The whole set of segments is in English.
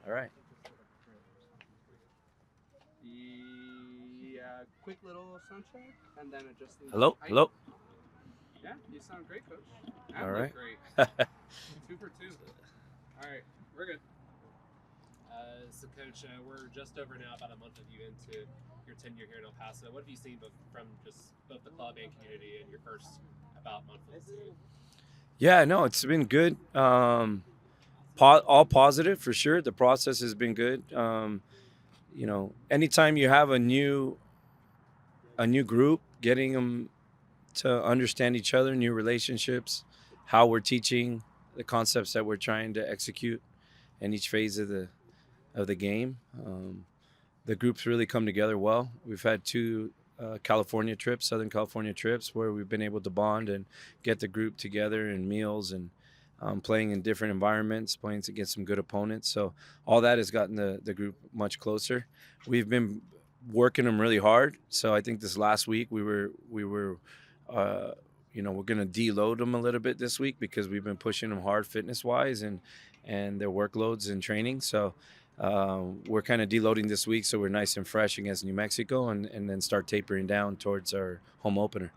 All right. The quick little sound check, and then adjusting the Hello. height. Hello. Yeah, you sound great, coach. All And look right. great. 2 for 2. All right, we're good. So, Coach, we're just over now, about a month of you into your tenure here in El Paso. What have you seen from just both the club and community in your first about month with the team? Yeah. No, it's been good. All positive for sure. The process has been good. Anytime you have a new group, getting them to understand each other, new relationships, how we're teaching the concepts that we're trying to execute in each phase of the game. The groups really come together well. We've had two California trips, Southern California trips, where we've been able to bond and get the group together and meals and playing in different environments, playing against some good opponents. So all that has gotten the group much closer. We've been working them really hard. So I think this last week uh, we're going to deload them a little bit this week because we've been pushing them hard fitness wise and their workloads and training. So we're kind of deloading this week, so we're nice and fresh against New Mexico, and then start tapering down towards our home opener.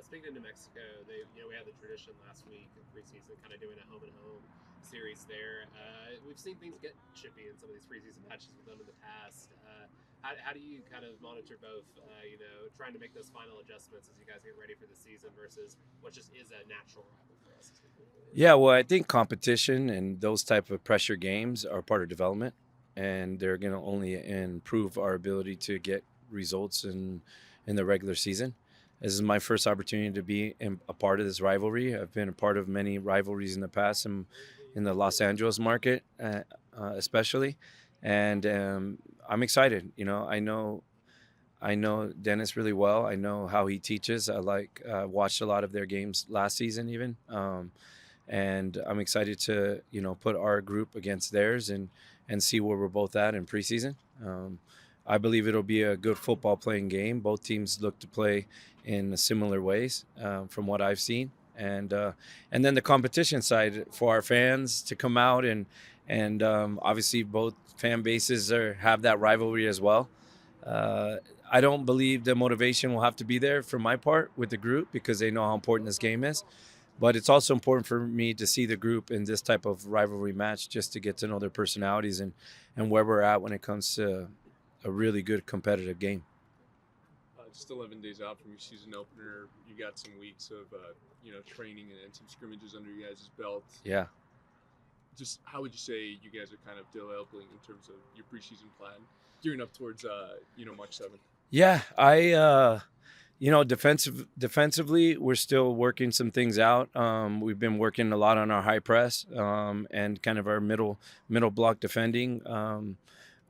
Speaking of New Mexico, we had the tradition last week in preseason, kind of doing a home and home series there. We've seen things get chippy in some of these preseason matches we've done in the past. How do you kind of monitor both, trying to make those final adjustments as you guys get ready for the season versus what just is a natural rival for us? Yeah, well, I think competition and those type of pressure games are part of development, and they're going to only improve our ability to get results in the regular season. This is my first opportunity to be a part of this rivalry. I've been a part of many rivalries in the past, in the Los Angeles market, especially, and I'm excited. I know Dennis really well. I know how he teaches. Watched a lot of their games last season, even. And I'm excited to put our group against theirs and see where we're both at in preseason. I believe it'll be a good football playing game. Both teams look to play in similar ways, from what I've seen, and then the competition side for our fans to come out and obviously both fan bases have that rivalry as well. Uh, I don't believe the motivation will have to be there for my part with the group because they know how important this game is. But it's also important for me to see the group in this type of rivalry match just to get to know their personalities and where we're at when it comes to a really good competitive game. Just 11 days out from your season opener, you got some weeks of training and some scrimmages under you guys' belt. Yeah. Just how would you say you guys are kind of developing in terms of your preseason plan, gearing up towards March 7th? Yeah, defensively, we're still working some things out. We've been working a lot on our high press and kind of our middle block defending.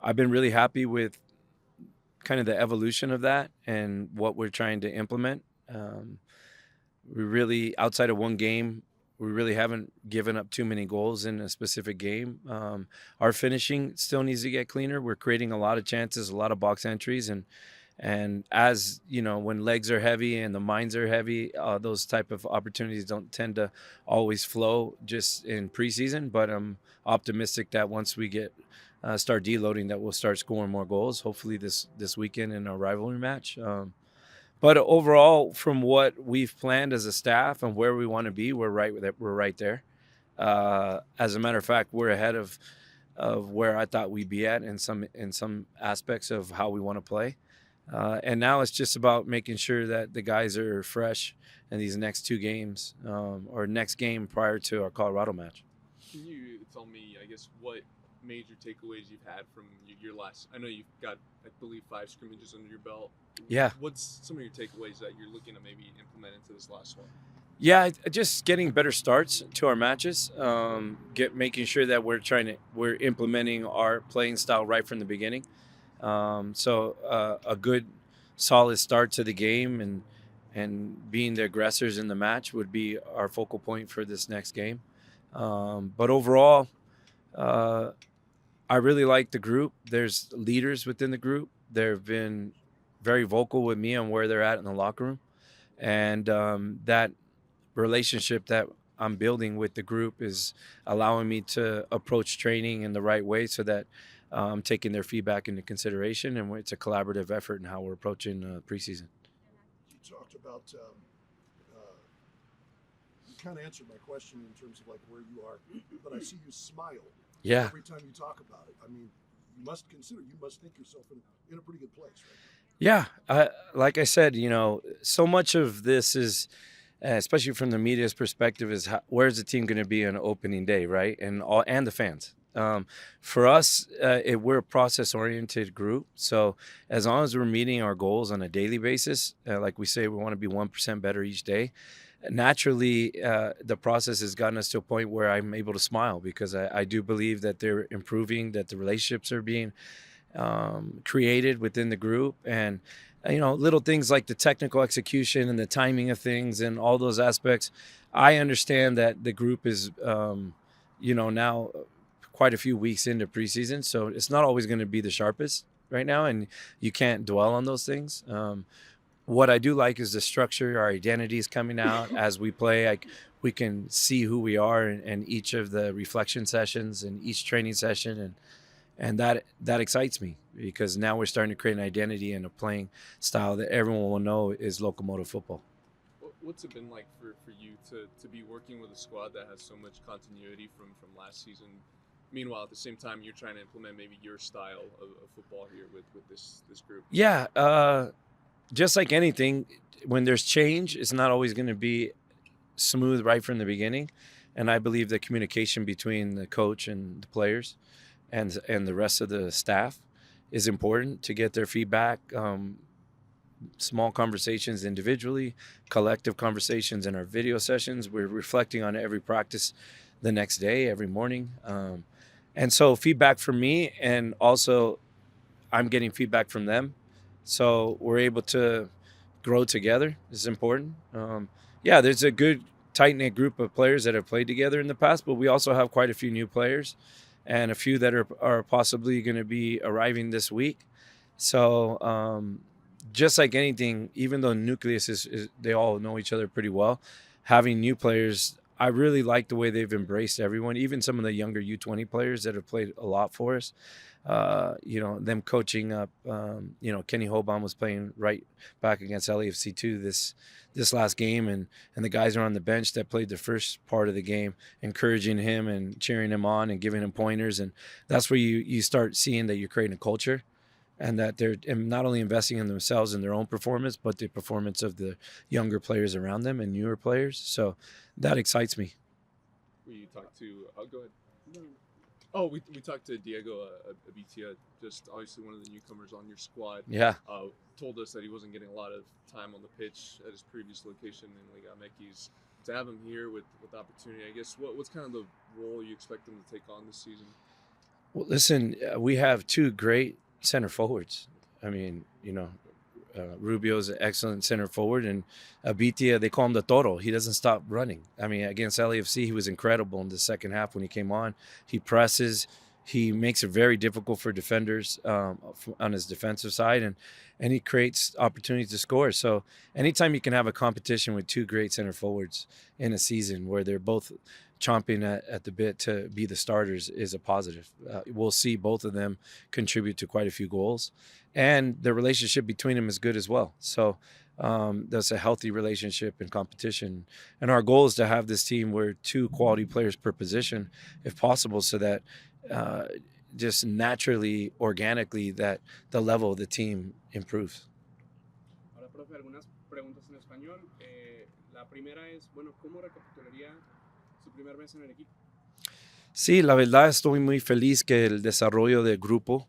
I've been really happy with kind of the evolution of that and what we're trying to implement. We really, outside of one game, we really haven't given up too many goals in a specific game. Our finishing still needs to get cleaner. We're creating a lot of chances, a lot of box entries, and as you know, when legs are heavy and the minds are heavy, those type of opportunities don't tend to always flow just in preseason. But I'm optimistic that once we get start deloading, that we'll start scoring more goals. Hopefully this weekend in a rivalry match. But overall, from what we've planned as a staff and where we want to be, we're right there. As a matter of fact, we're ahead of where I thought we'd be at in some aspects of how we want to play. And now it's just about making sure that the guys are fresh in these next two games, or next game prior to our Colorado match. Can you tell me, I guess, what major takeaways you've had from your last? I know you've got, I believe, 5 scrimmages under your belt. Yeah. What's some of your takeaways that you're looking to maybe implement into this last one? Yeah, just getting better starts to our matches. Making sure that we're implementing our playing style right from the beginning. So a good, solid start to the game and being the aggressors in the match would be our focal point for this next game. But overall, I really like the group. There's leaders within the group. They've been very vocal with me on where they're at in the locker room, and that relationship that I'm building with the group is allowing me to approach training in the right way so that I'm taking their feedback into consideration, and it's a collaborative effort in how we're approaching preseason. You talked about you kind of answered my question in terms of like where you are, but I see you smile Yeah. every time you talk about it. I mean, you must think yourself in a pretty good place, right? Yeah, like I said, so much of this is, especially from the media's perspective, is where's the team going to be on opening day, right? And the fans. For us, we're a process-oriented group, so as long as we're meeting our goals on a daily basis, like we say, we want to be 1% better each day. Naturally, the process has gotten us to a point where I'm able to smile because I do believe that they're improving, that the relationships are being created within the group, and little things like the technical execution and the timing of things and all those aspects. I understand that the group is now quite a few weeks into preseason, so it's not always going to be the sharpest right now, and you can't dwell on those things. What I do like is the structure. Our identity is coming out as we play. We can see who we are in each of the reflection sessions and each training session, and that excites me because now we're starting to create an identity and a playing style that everyone will know is Locomotive football. What's it been like for you to be working with a squad that has so much continuity from last season? Meanwhile, at the same time, you're trying to implement maybe your style of football here with this group. Yeah, just like anything, when there's change, it's not always going to be smooth right from the beginning. And I believe the communication between the coach and the players and the rest of the staff is important to get their feedback. Small conversations individually, collective conversations in our video sessions. We're reflecting on every practice the next day, every morning. And so feedback from me, and also I'm getting feedback from them. So we're able to grow together. This is important. Yeah, there's a good tight-knit group of players that have played together in the past, but we also have quite a few new players and a few that are possibly going to be arriving this week. So just like anything, even though nucleus is they all know each other pretty well, having new players, I really like the way they've embraced everyone, even some of the younger U20 players that have played a lot for us. Them coaching up. Kenny Hoban was playing right back against LAFC2 this last game, and the guys are on the bench that played the first part of the game, encouraging him and cheering him on and giving him pointers, and that's where you start seeing that you're creating a culture, and that they're not only investing in themselves and their own performance, but the performance of the younger players around them and newer players. So that excites me. We talked to. Oh, go ahead. No. Oh, we talked to Diego Abitia, just obviously one of the newcomers on your squad. Yeah. Told us that he wasn't getting a lot of time on the pitch at his previous location in Liga MX. To have him here with opportunity, I guess, what's kind of the role you expect him to take on this season? Well, listen, we have two great center forwards. I mean, Rubio's an excellent center forward, and Abitia, they call him the Toro. He doesn't stop running. I mean, against LAFC, he was incredible in the second half when he came on. He presses. He makes it very difficult for defenders on his defensive side, and he creates opportunities to score. So anytime you can have a competition with two great center forwards in a season where they're both chomping at the bit to be the starters is a positive. We'll see both of them contribute to quite a few goals, and the relationship between them is good as well. So that's a healthy relationship and competition. And our goal is to have this team where two quality players per position, if possible, so that just naturally, organically, that the level of the team improves. Ahora, profe, algunas preguntas en español. La primera es, bueno, ¿cómo recapitularía su primer mes en el equipo? Sí, la verdad estoy muy feliz que el desarrollo del grupo,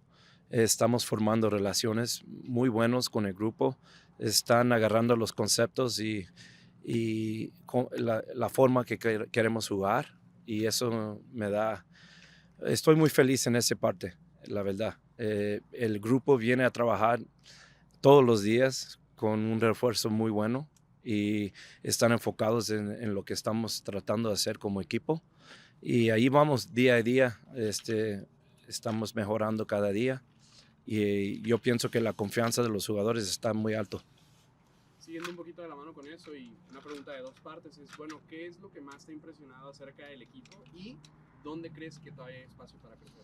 estamos formando relaciones muy buenos con el grupo, están agarrando los conceptos y la forma que queremos jugar, y eso estoy muy feliz en esa parte, la verdad. El grupo viene a trabajar todos los días con un refuerzo muy bueno y están enfocados en lo que estamos tratando de hacer como equipo. Y ahí vamos día a día, estamos mejorando cada día, y yo pienso que la confianza de los jugadores está muy alto. Sí, siguiendo un poquito de la mano con eso y una pregunta de dos partes es, bueno, ¿qué es lo que más te ha impresionado acerca del equipo y dónde crees que todavía hay espacio para crecer?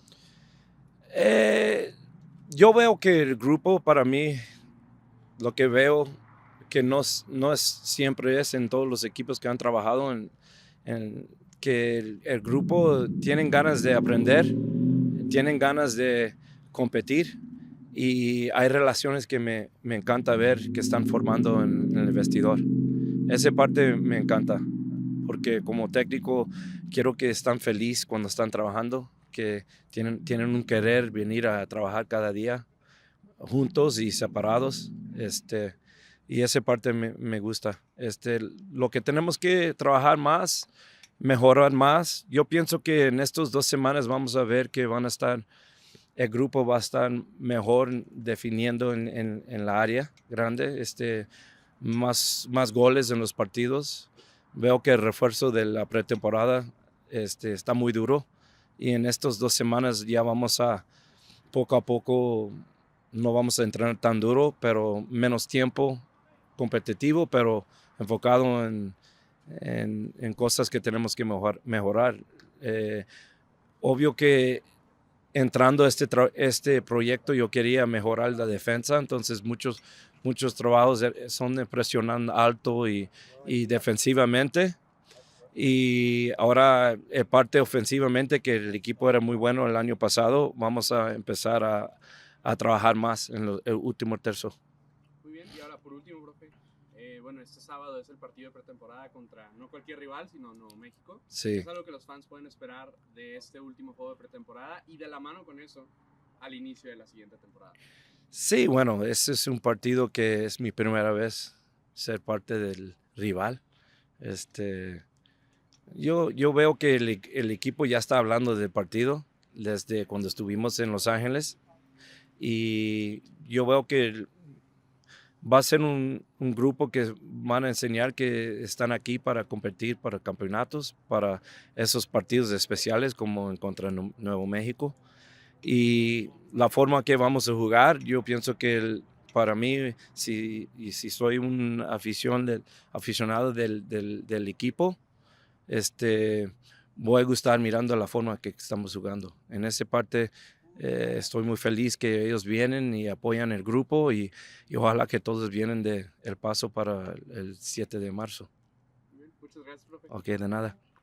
Yo veo que el grupo para mí, lo que veo que no es siempre es en todos los equipos que han trabajado, en que el grupo tienen ganas de aprender, tienen ganas de competir y hay relaciones que me encanta ver que están formando en el vestidor. Esa parte me encanta, porque como técnico quiero que están felices cuando están trabajando, que tienen un querer venir a trabajar cada día juntos y separados. Y esa parte me gusta. Lo que tenemos que trabajar más, mejorar más. Yo pienso que en estas 2 semanas vamos a ver que el grupo va a estar mejor definiendo en la área grande, más goles en los partidos. Veo que el refuerzo de la pretemporada está muy duro y en estas 2 semanas ya vamos a poco a poco, no vamos a entrenar tan duro, pero menos tiempo competitivo, pero enfocado en cosas que tenemos que mejorar. Obvio que entrando a este proyecto yo quería mejorar la defensa, entonces muchos trabajos son de presionando alto y defensivamente. Y ahora parte ofensivamente, que el equipo era muy bueno el año pasado, vamos a empezar a trabajar más en el último tercio. Muy bien, y ahora por último, profe, bueno, este sábado es el partido de pretemporada contra no cualquier rival, sino Nuevo México. Sí. Es algo que los fans pueden esperar de este último juego de pretemporada y de la mano con eso al inicio de la siguiente temporada. Sí, bueno, ese es un partido que es mi primera vez ser parte del rival. Yo veo que el equipo ya está hablando del partido desde cuando estuvimos en Los Ángeles y yo veo que va a ser un grupo que van a enseñar que están aquí para competir para campeonatos, para esos partidos especiales como en contra Nuevo México. Y la forma que vamos a jugar, yo pienso que para mí, si soy un aficionado del equipo, voy a gustar mirando la forma que estamos jugando. En esa parte estoy muy feliz que ellos vienen y apoyan el grupo y ojalá que todos vienen de El Paso para el 7 de marzo. Muy bien, muchas gracias, profe. Ok, de nada.